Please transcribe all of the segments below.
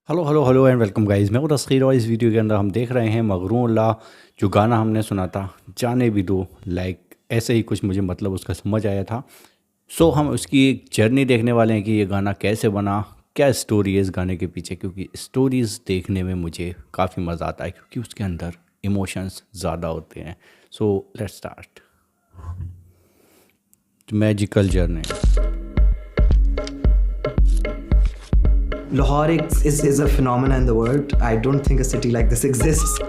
Hello hello hello and welcome guys. मैं हूं तस्खीर और इस वीडियो के अंदर हम देख रहे हैं मगरूल्ला। जो गाना हमने सुना था जाने भी दो, लाइक ऐसे ही कुछ मुझे मतलब उसका समझ आया था। सो हम उसकी एक जर्नी देखने वाले हैं कि ये गाना कैसे बना, क्या स्टोरी है इस गाने के पीछे, क्योंकि स्टोरीज़ देखने में मुझे काफ़ी मज़ा आता है क्योंकि उसके अंदर इमोशंस ज़्यादा होते हैं। So let's start magical journey. Lahore is a phenomenon in the world. I don't think a city like this exists.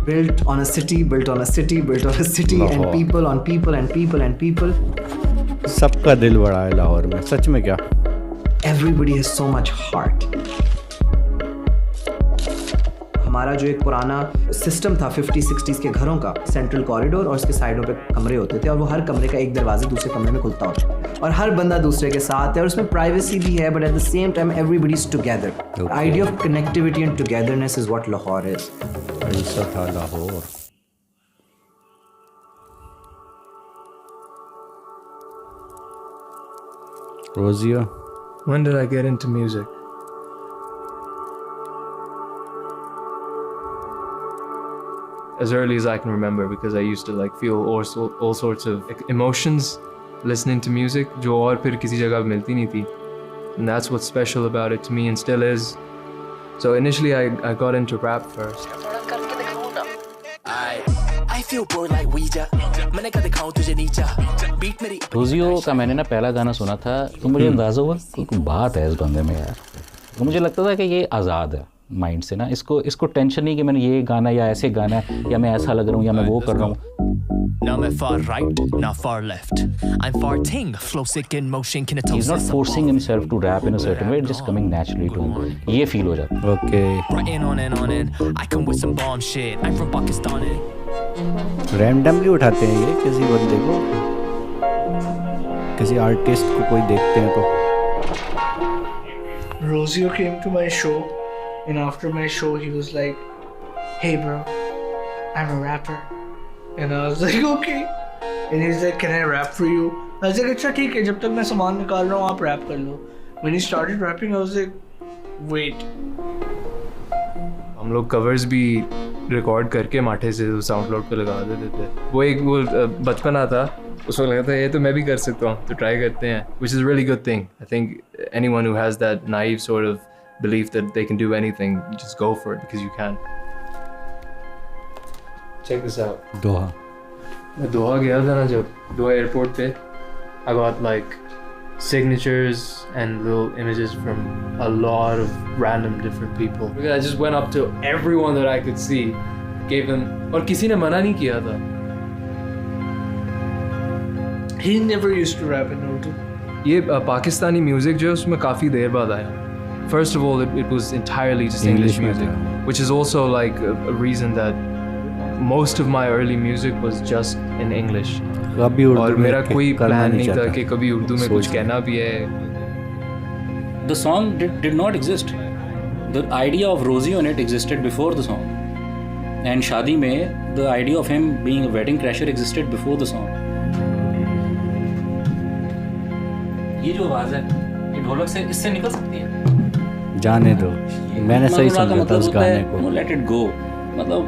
Built on a city, built on a city, built on a city, and Lahore people on people and people and people. सबका दिल बड़ा है लाहौर में, सच में क्या? Everybody has so much heart. हमारा जो एक पुराना सिस्टम था 50-60s के घरों का, सेंट्रल कॉरिडोर और उसके साइडों पे कमरे होते थे और वो हर कमरे का एक दरवाजा दूसरे कमरे में खुलता होता है और हर बंदा दूसरे के साथ है और उसमें प्राइवेसी भी है, but at the same time everybody is together. Idea of connectivity and togetherness is what Lahore is. ऐसा था Lahore. रोजिया, When did I get into music? As early as I can remember, because I used to like feel all sorts of emotions listening to music जो और फिर किसी जगह पे मिलती नहीं थी. And that's what's special about it to me and still is. So initially I got into rap first. रोजियो का मैंने ना पहला गाना सुना था तो मुझे अंदाज़ा हुआ कोई बात है इस बंदे में यार। तो मुझे लगता था कि ये आज़ाद है माइंड से ना, इसको टेंशन नहीं कि मैंने ये गाना या ऐसे गाना है या मैं ऐसा लग रहा हूँ या मैं वो कर रहा हूँ। Now I'm far right, not far left. I'm far ting, flow sick in motion, can it He's not forcing himself to rap in a certain way, it's just coming naturally to him. ये feel हो जाता है। Okay. Writing on in. I come with some bomb shit. I'm from Pakistan. Randomly उठाते हैं ये किसी बंदे को, किसी आर्टिस्ट को कोई देखते हैं तो। Rosio came to my show, and after my show, he was like, "Hey, bro, I'm a rapper," and I was like, "Okay." And he's like, "Can I rap for you?" I was like, "अच्छा ठीक है, जब तक मैं सामान निकाल रहा हूँ आप रैप कर लो." When he started rapping, I was like, "Wait." हम लोग covers भी रिकॉर्ड करके माठे से SoundCloud पे लगा देते थे। वो बचपना था, उस वक्त लगता है ये तो मैं भी कर सकता हूँ, तो ट्राई करते हैं, which is a really good thing. I think anyone who has that naive sort of belief that they can do anything, just go for it because you can. Check this out. दोहा। मैं दोहा गया था ना, जब दोहा airport पे I got like signatures and little images from a lot of random different people. Because I just went up to everyone that I could see, gave them, और किसी ने मना नहीं किया था. He never used to rap in Urdu. ये Pakistani music जो है उसमें काफ़ी देर बाद आया. First of all, it was entirely just English में music, था। which is also like a reason that most of my early music was just in English. कभी और उर्दू में मेरा कोई करना प्लान नहीं था चाहता। कि कभी उर्दू में कुछ सोच। कहना भी है. The song did not exist. The idea of Rosie on it existed before the song. And शादी में the idea of him being a wedding crasher existed before the song. ये जो आवाज़ है ये ढोलक से इससे निकल सकती है। जाने दो, मैंने सही मगरूला का समझा था मतलब उस होता है, गाने को। no, let it go, मतलब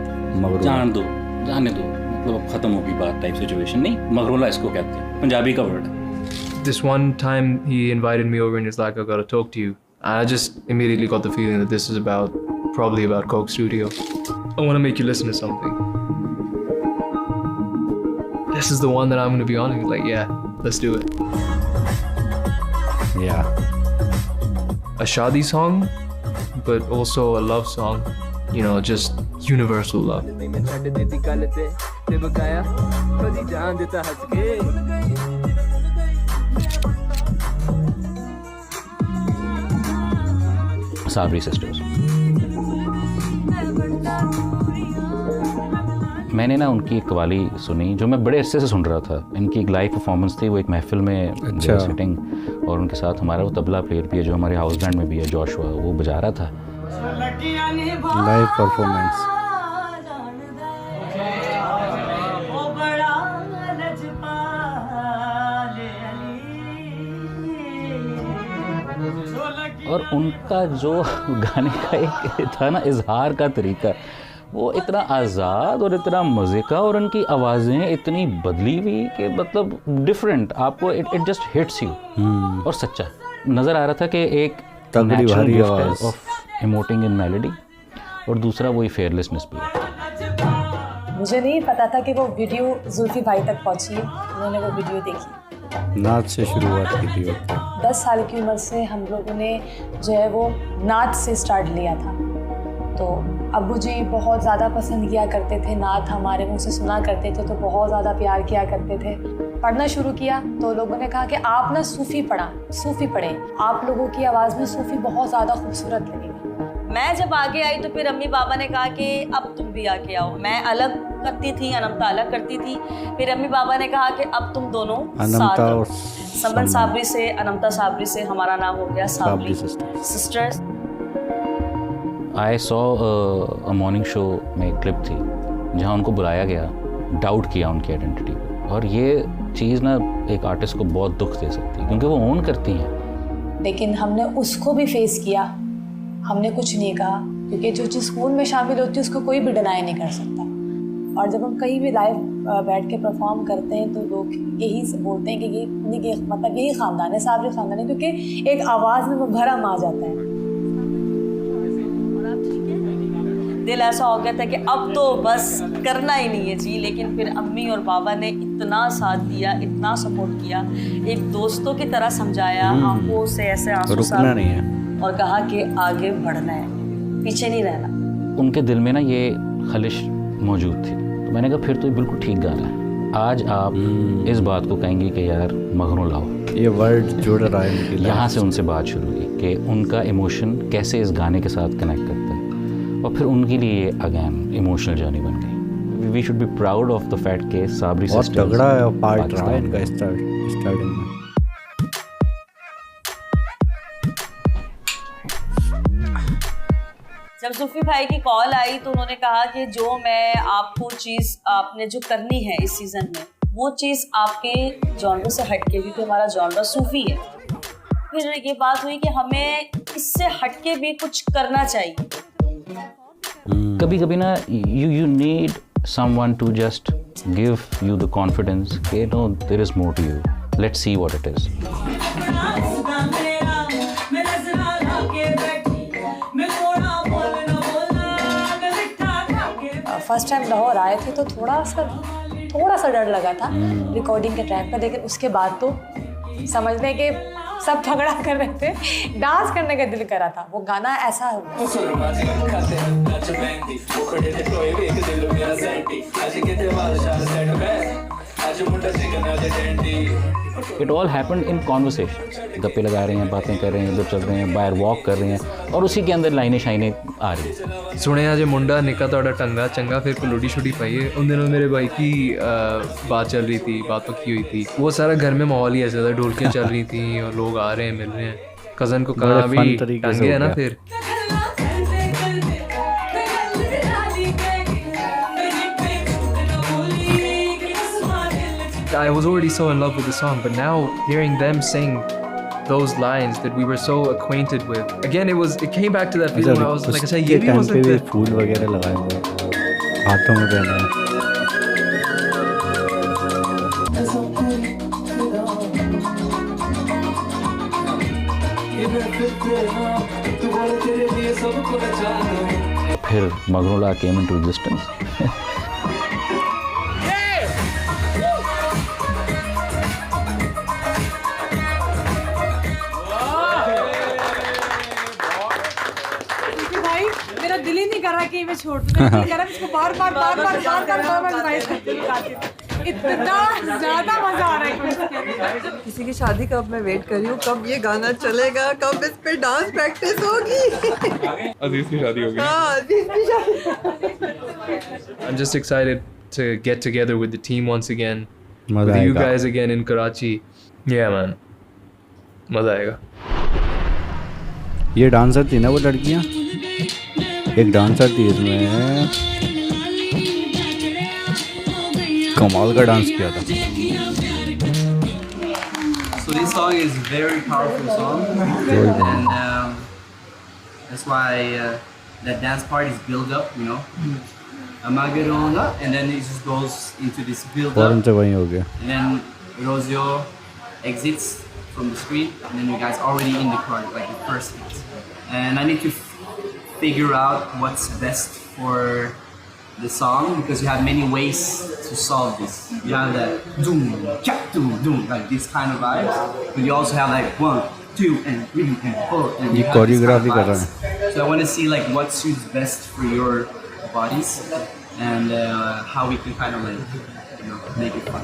मगरूला। जान दो, जाने दो, मतलब अब खत्म होगी बात टाइप सिचुएशन। नहीं, मगरूला इसको कहते हैं, पंजाबी का वर्ड है। This one time he invited me over and he's like, I gotta talk to you. And I just immediately got the feeling that this is probably about Coke Studio. I want to make you listen to something. This is the one that I'm gonna be on. And he's like, yeah, let's do it. Yeah. A shadi song, but also a love song. You know, just universal love. Sabri sisters. मैंने ना उनकी एक कवाली सुनी जो मैं बड़े अरसे से सुन रहा था। इनकी एक लाइव परफॉर्मेंस थी, वो एक महफिल में अच्छा। सिटिंग, और उनके साथ हमारा वो तबला प्लेयर भी है जो हमारे हाउस बैंड में भी है, जोशुआ, वो बजा रहा था। Live performance. और और उनका जो गाने का एक था ना इजहार का तरीका, वो इतना आज़ाद और इतना मज़े का, और उनकी आवाज़ें इतनी बदली हुई कि मतलब डिफरेंट, आपको इट जस्ट हिट्स यू। और सच्चा नज़र आ रहा था कि एक तगड़ी भारी आवाज़ ऑफ इमोटिंग इन मेलोडी, और दूसरा वही फेयरलेसनेस भी है। मुझे नहीं पता था कि वो वीडियो जुल्फी भाई तक पहुंची है। उन्होंने वो वीडियो देखी, नाच से शुरुआत की थी। 10 साल की उम्र से हम लोगों ने जो है वो नाच से स्टार्ट लिया था। तो अब्बू जी बहुत ज़्यादा पसंद किया करते थे नात, हमारे मुँह से सुना करते थे, तो बहुत ज़्यादा प्यार किया करते थे। पढ़ना शुरू किया तो लोगों ने कहा कि आप ना सूफ़ी पढ़ें, आप लोगों की आवाज़ में सूफ़ी बहुत ज़्यादा खूबसूरत लगेगा। मैं जब आगे आई तो फिर अम्मी बाबा ने कहा कि अब तुम भी आके आओ। मैं अलग करती थी, अनमता अलग करती थी, फिर अम्मी बाबा ने कहा कि अब तुम दोनों साथ रहो। समन साबरी से, अनमता साबरी से हमारा नाम हो गया Sabri sisters. I saw a morning show में एक क्लिप थी जहाँ उनको बुलाया गया, डाउट किया उनकी आइडेंटिटी को, और ये चीज़ ना एक आर्टिस्ट को बहुत दुख दे सकती है क्योंकि वो ओन करती हैं। लेकिन हमने उसको भी फेस किया, हमने कुछ नहीं कहा, क्योंकि जो चीज़ खून में शामिल होती है उसको कोई भी डिनाई नहीं कर सकता। और जब हम कहीं भी लाइव बैठ के परफॉर्म करते हैं तो लोग यही से बोलते हैं कि ये मतलब यही ख़ानदान है, साबरी ख़ानदान है, क्योंकि एक आवाज़ में वो भरम आ जाता है। दिल ऐसा हो गया था कि अब तो बस करना ही नहीं है जी। लेकिन फिर अम्मी और बाबा ने इतना साथ दिया, इतना सपोर्ट किया, एक दोस्तों की तरह समझाया, आंखों से ऐसे आंसू रुकना नहीं है, और कहा कि आगे बढ़ना है, पीछे नहीं रहना। उनके दिल में ना ये खलिश मौजूद थी, तो मैंने कहा फिर तो ये बिल्कुल ठीक गाना है। आज आप इस बात को कहेंगे कि यार मगनू लाओ, ये वर्ड जुड़ रहा है उनकी। यहाँ से उनसे बात शुरू हुई कि उनका इमोशन कैसे इस गाने के साथ कनेक्ट करता है, और फिर उनके लिए अगेन इमोशनल जर्नी बन गई। We should be proud of the fact के साबरी और सिस्टर्स तगड़ा पार्ट रहा है इनका स्टार्टिंग में। जब जुल्फी भाई की कॉल आई तो उन्होंने कहा कि जो मैं आपको चीज़ आपने जो करनी है इस सीज़न में, वो चीज़ आपके जॉनर से हट के, क्योंकि हमारा जॉनर सूफी है। फिर ये बात हुई कि हमें इससे हट के भी कुछ करना चाहिए। कभी कभी ना you need someone to just give you the confidence कि no, there is more to you, let's see what it is. First time Lahore आए थे तो थोड़ा सा डर लगा था रिकॉर्डिंग के टाइम पर, लेकिन उसके बाद तो समझने के सब झगड़ा कर रहे थे, डांस करने का दिल करा था। वो गाना ऐसा It all happened in conversations. गप्पे लगा रहे हैं, बातें कर रहे हैं, इधर चल रहे हैं, बाहर वॉक कर रहे हैं, और उसी के अंदर लाइनें शाइनें आ रही हैं। सुने आज मुंडा निका तोड़ा टंगा चंगा, फिर कोलूडी शुडी पाई है। उन दिनों मेरे भाई की बात चल रही थी, बात पक्की हुई थी। वो सारा घर में माहौल ही ऐसा था, ढोलकियाँ चल रही थी और लोग आ रहे हैं, मिल रहे हैं। कज़न को कहा अभी टंगे है ना। फिर I was already so in love with the song, but now hearing them sing those lines that we were so acquainted with, again it came back to that feeling where I was like, अच्छा ये भी हो सकता है। फूल वगैरह लगाए हुए, हाथों में पहना है। फिर मगनूला came into existence. मेरा दिल ही नहीं कर रहा कि मैं छोड़ दूं, मैं कर रहा इसको बार बार रिवाइज करती हूं। इतना ज्यादा मजा आ रहा है। किसी की शादी का अब मैं वेट कर रही हूँ, कब ये गाना चलेगा, कब इस पे डांस प्रैक्टिस होगी। अजीज की शादी होगी। हाँ, अजीज की शादी। I'm just excited to get together with the team once again, मजा with you आएगा। guys again in Karachi. Yeah man, मजा आएगा। ये डांसर थी ना वो लड़कियाँ, एक डांसर थी इसमें, कमाल का डांस किया था। So this song is a very powerful song, and That's why that dance part is build up, you know. Amagarona, and then it just goes into this build फौरन up, से वहीं हो गया. and then Rosio exits from the screen, and then you guys already in the chorus, like the first hit. And I need to figure out what's best for the song because you have many ways to solve this. You have that doom, chak, doom, doom, like this kind of vibes, but you also have like 1, 2, and 3, and 4, and ये you have this choreography kind कर of रहा vibes. So I want to see like what suits best for your bodies and how we can kind of like, you know, make it fun.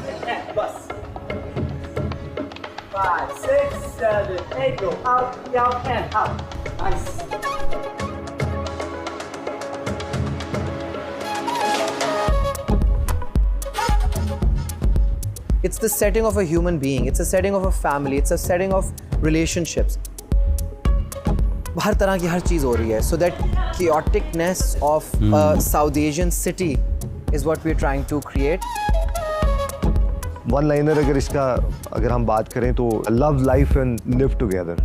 5, 6, 7, 8, go up, down, and up. Nice. It's the setting of a human being. It's a setting of a family. It's a setting of relationships. हर तरह की हर चीज़ हो रही है. So that chaoticness of a South Asian city is what we're trying to create. One liner अगर हम बात करें तो love life and live together.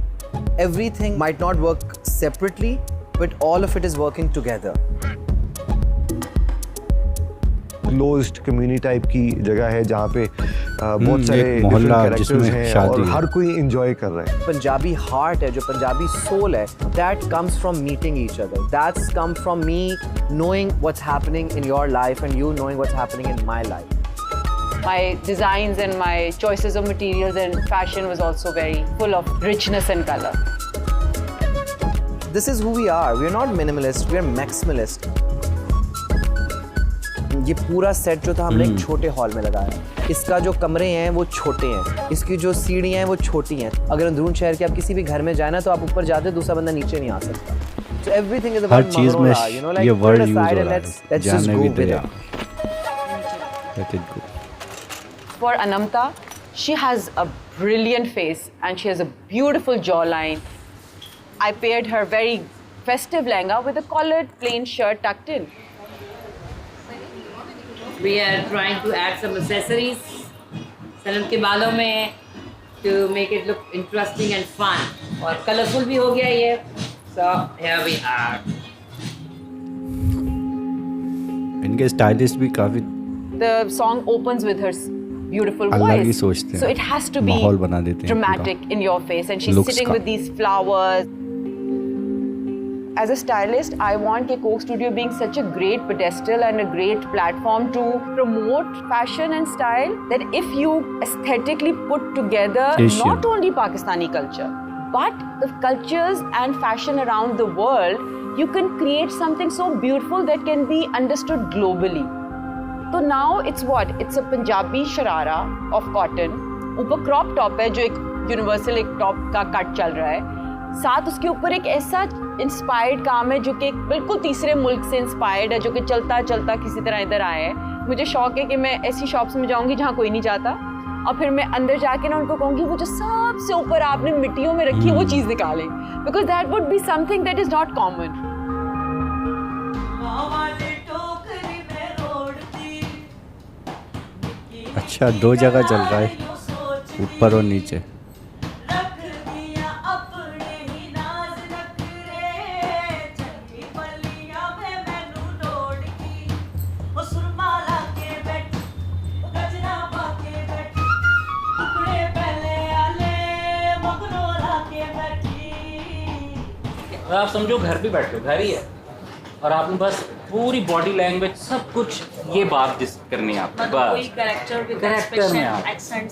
Everything might not work separately, but all of it is working together. Closed community type की जगह है जहाँ पे बहुत सारे एक मोहल्ला डिफरेंट कैरेक्टर्स जिसमें हैं शादी और है. हर कोई एंजॉय कर रहा है. पंजाबी हार्ट है, जो पंजाबी सोल है, that comes from meeting each other. That's come from me knowing what's happening in your life and you knowing what's happening in my life. My designs and my choices of materials and fashion was also very full of richness and color. This is who we are. We're not minimalist, we're maximalist. ये पूरा set जो था हमने एक छोटे hall में लगाया. इसका जो कमरे हैं वो छोटे हैं, इसकी जो सीढ़ियाँ हैं वो छोटी हैं. अगर अंदरून शहर के आप किसी भी घर में जाए ना तो आप ऊपर जाते दूसरा बंदा नीचे नहीं आ सकता. So everything is her about चीज़ में Maharora, you know, like ये put वर्ड it यूज हो aside रहा and है. let's just जाने go भी with they. it. Let it go. For Anamta, she has a brilliant face and she has a beautiful jawline. I paired her very festive lehenga with a collared plain shirt tucked in. We are trying to add some accessories सनम के बालों में to make it look interesting and fun. और colorful भी हो गया ये. So here we are. इनके stylist भी काफी The song opens with her beautiful अलग ही voice. सोचते हैं. So it has to be माहौल बना देते हैं dramatic in your face and she's Looks sitting का. with these flowers. As a stylist, I want Coke Studio being such a great pedestal and a great platform to promote fashion and style that if you aesthetically put together Asian. not only Pakistani culture but the cultures and fashion around the world, you can create something so beautiful that can be understood globally. So now it's what? It's a Punjabi sharara of cotton. ऊपर crop top है जो एक universal एक top का cut चल रहा है. साथ उसके ऊपर एक ऐसा इंस्पायर्ड काम है जो कि एक बिल्कुल तीसरे मुल्क से इंस्पायर्ड है, जो कि चलता चलता किसी तरह इधर आया है. मुझे शौक है कि मैं ऐसी शॉप्स में जाऊंगी जहाँ कोई नहीं जाता और फिर मैं अंदर जाके ना उनको कहूँगी वो जो सबसे ऊपर आपने मिट्टियों में रखी है वो चीज़ निकालें, because that would be something that is not common. अच्छा 2 जगह चल रहा है, ऊपर और नीचे. आप समझो घर पे बैठे हो, घर ही है और आपने बस पूरी बॉडी लैंग्वेज सब कुछ ये बात जिस करनी है आपको बस कैरेक्टर में आप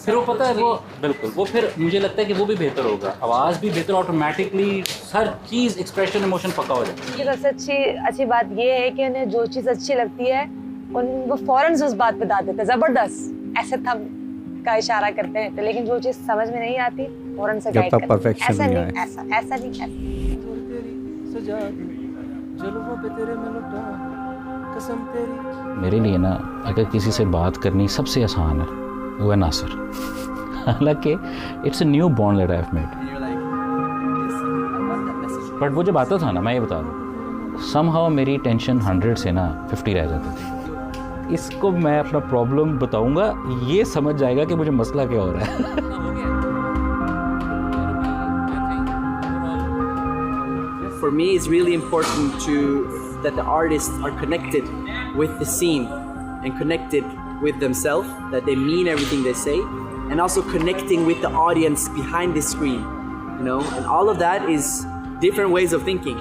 फिर वो पता है वो बिल्कुल वो फिर मुझे लगता है कि वो भी बेहतर होगा, आवाज़ भी बेहतर, ऑटोमेटिकली हर चीज़ एक्सप्रेशन इमोशन पक्का हो जाए. सबसे अच्छी बात ये है कि उन्हें जो चीज़ अच्छी लगती है वो फ़ौरन उस बात पे बता देते हैं, ज़बरदस्त ऐसे थम का इशारा करते हैं, लेकिन जो चीज़ समझ में नहीं आती फ़ौरन से गाइड करते हैं. ऐसा नहीं ऐसा नहीं. मेरे लिए ना अगर किसी से बात करनी सबसे आसान है वो है नासिर. हालांकि it's a new bond that I have made, but वो जब आता था ना मैं ये बता दूँ समहाउ मेरी टेंशन 100 से ना 50 रह जाती थी. इसको मैं अपना प्रॉब्लम बताऊंगा, ये समझ जाएगा कि मुझे मसला क्या हो रहा है. For me, it's really important that the artists are connected with the scene and connected with themselves, that they mean everything they say, and also connecting with the audience behind the screen, you know, and all of that is different ways of thinking.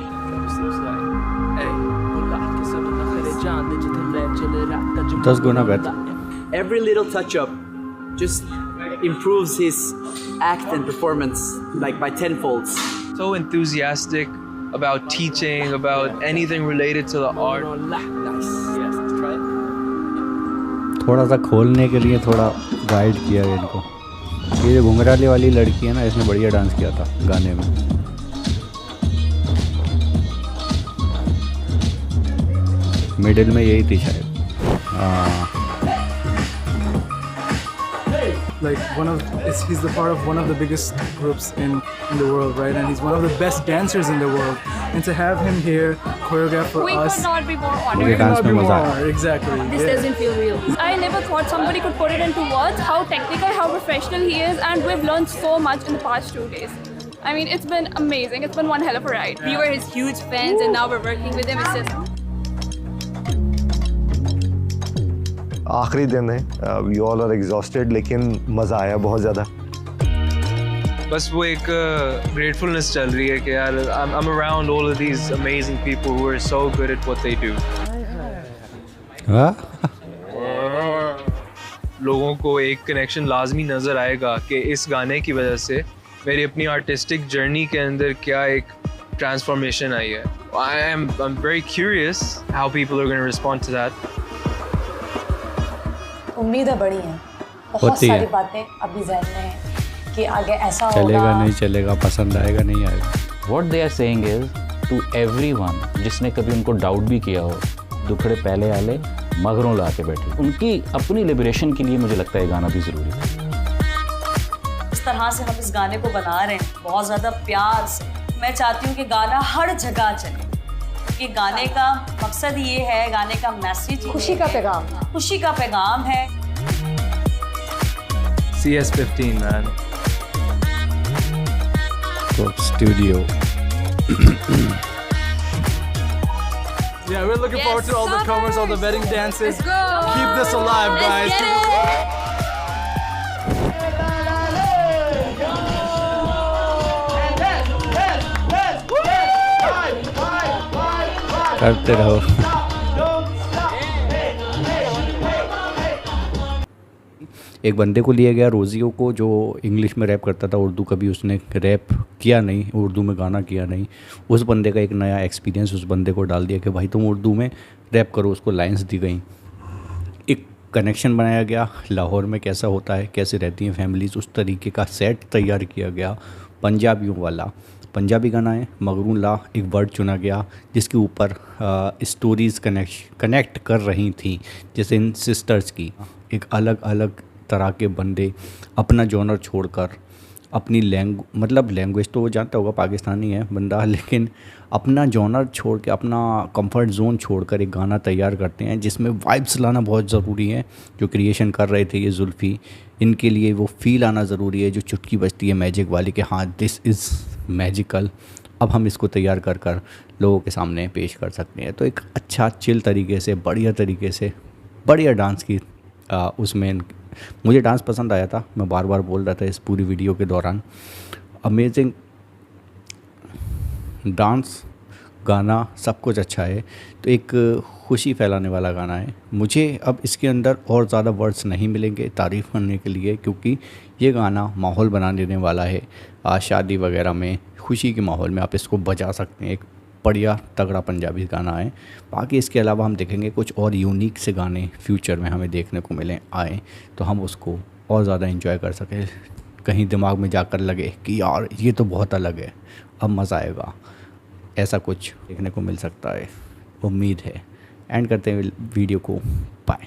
10 गुना बेहतर. Every little touch up just improves his act and performance like by tenfolds. So enthusiastic about teaching, about anything related to the art. Nice. Yes, let's try it. थोड़ा सा खोलने के लिए थोड़ा guide किया है इनको. ये जो घुंघराले वाली लड़की है ना, इसने बढ़िया डांस किया था गाने में. मिडिल में यही थी शायद. Like he's the part of one of the biggest groups in the world, right? And he's one of the best dancers in the world. And to have him here choreograph for we us, could not be more honored. we could not be more honored. Exactly. This doesn't feel real. I never thought somebody could put it into words how technical, how professional he is, and we've learned so much in the past 2 days. I mean, it's been amazing. It's been one hell of a ride. We were his huge fans, and now we're working with him. It's just आखिरी दिन है, we all are exhausted, लेकिन मज़ा आया बहुत ज़्यादा. बस वो एक ग्रेटफुलनेस चल रही है कि यार I'm around all of these amazing people who are so good at what they do. लोगों को एक कनेक्शन लाजमी नज़र आएगा कि इस गाने की वजह से मेरी अपनी आर्टिस्टिक जर्नी के अंदर क्या एक ट्रांसफॉर्मेशन आई है. I'm very curious how people are going to respond to that. उम्मीदें बड़ी हैं, बहुत सारी बातें अभी ज़हन में हैं कि आगे ऐसा होगा, चलेगा नहीं चलेगा, पसंद आएगा नहीं आएगा. What they are saying is to everyone जिसने कभी उनको डाउट भी किया हो, दुखड़े पहले आले मगरों ला के बैठी, उनकी अपनी लिबरेशन के लिए मुझे लगता है गाना भी ज़रूरी है. इस तरह से हम इस गाने को बना रहे हैं बहुत ज़्यादा प्यार से. मैं चाहती हूँ कि गाना हर जगह चले, कि गाने का मकसद ये है, गाने का मैसेज खुशी का पैगाम, खुशी का पैगाम है. CS15 man. तो studio. Yeah, we're looking forward to all the covers, all the wedding dances. Keep this alive, guys. करते रहो. एक बंदे को लिया गया, रोजियो को, जो इंग्लिश में रैप करता था. उर्दू कभी उसने रैप किया नहीं, उर्दू में गाना किया नहीं. उस बंदे का एक नया एक्सपीरियंस उस बंदे को डाल दिया कि भाई तुम उर्दू में रैप करो. उसको लाइंस दी गई, एक कनेक्शन बनाया गया. लाहौर में कैसा होता है, कैसे रहती हैं फैमिलीज़, उस तरीके का सेट तैयार किया गया. पंजाबियों वाला पंजाबी गाना है. मगरून ला एक वर्ड चुना गया जिसके ऊपर स्टोरीज़ कनेक्ट कर रही थी, जैसे इन सिस्टर्स की. एक अलग अलग तरह के बंदे अपना जॉनर छोड़कर अपनी लैंग्वेज तो वो जानता होगा, पाकिस्तानी है बंदा, लेकिन अपना जॉनर छोड़ के, अपना कंफर्ट जोन छोड़कर एक गाना तैयार करते हैं जिसमें वाइब्स लाना बहुत ज़रूरी है. जो क्रिएशन कर रहे थे ये जुल्फ़ी, इनके लिए वो फील आना ज़रूरी है जो चुटकी बजती है मैजिक वाली कि हाँ दिस इज़ मैजिकल. अब हम इसको तैयार कर कर लोगों के सामने पेश कर सकते हैं. तो एक अच्छा चिल तरीके से, बढ़िया तरीके से, बढ़िया डांस की उसमें मुझे डांस पसंद आया था. मैं बार बार बोल रहा था इस पूरी वीडियो के दौरान. अमेजिंग डांस, गाना, सब कुछ अच्छा है. तो एक खुशी फैलाने वाला गाना है. मुझे अब इसके अंदर और ज़्यादा वर्ड्स नहीं मिलेंगे तारीफ़ करने के लिए, क्योंकि ये गाना माहौल बना देने वाला है. शादी वगैरह में, खुशी के माहौल में आप इसको बजा सकते हैं. एक बढ़िया तगड़ा पंजाबी गाना है. बाकी इसके अलावा हम देखेंगे कुछ और यूनिक से गाने फ्यूचर में हमें देखने को मिलें आए, तो हम उसको और ज़्यादा एंजॉय कर सकें. कहीं दिमाग में जाकर लगे कि यार ये तो बहुत अलग है, अब मज़ा आएगा, ऐसा कुछ देखने को मिल सकता है. उम्मीद है. एंड करते हैं वीडियो को. बाय.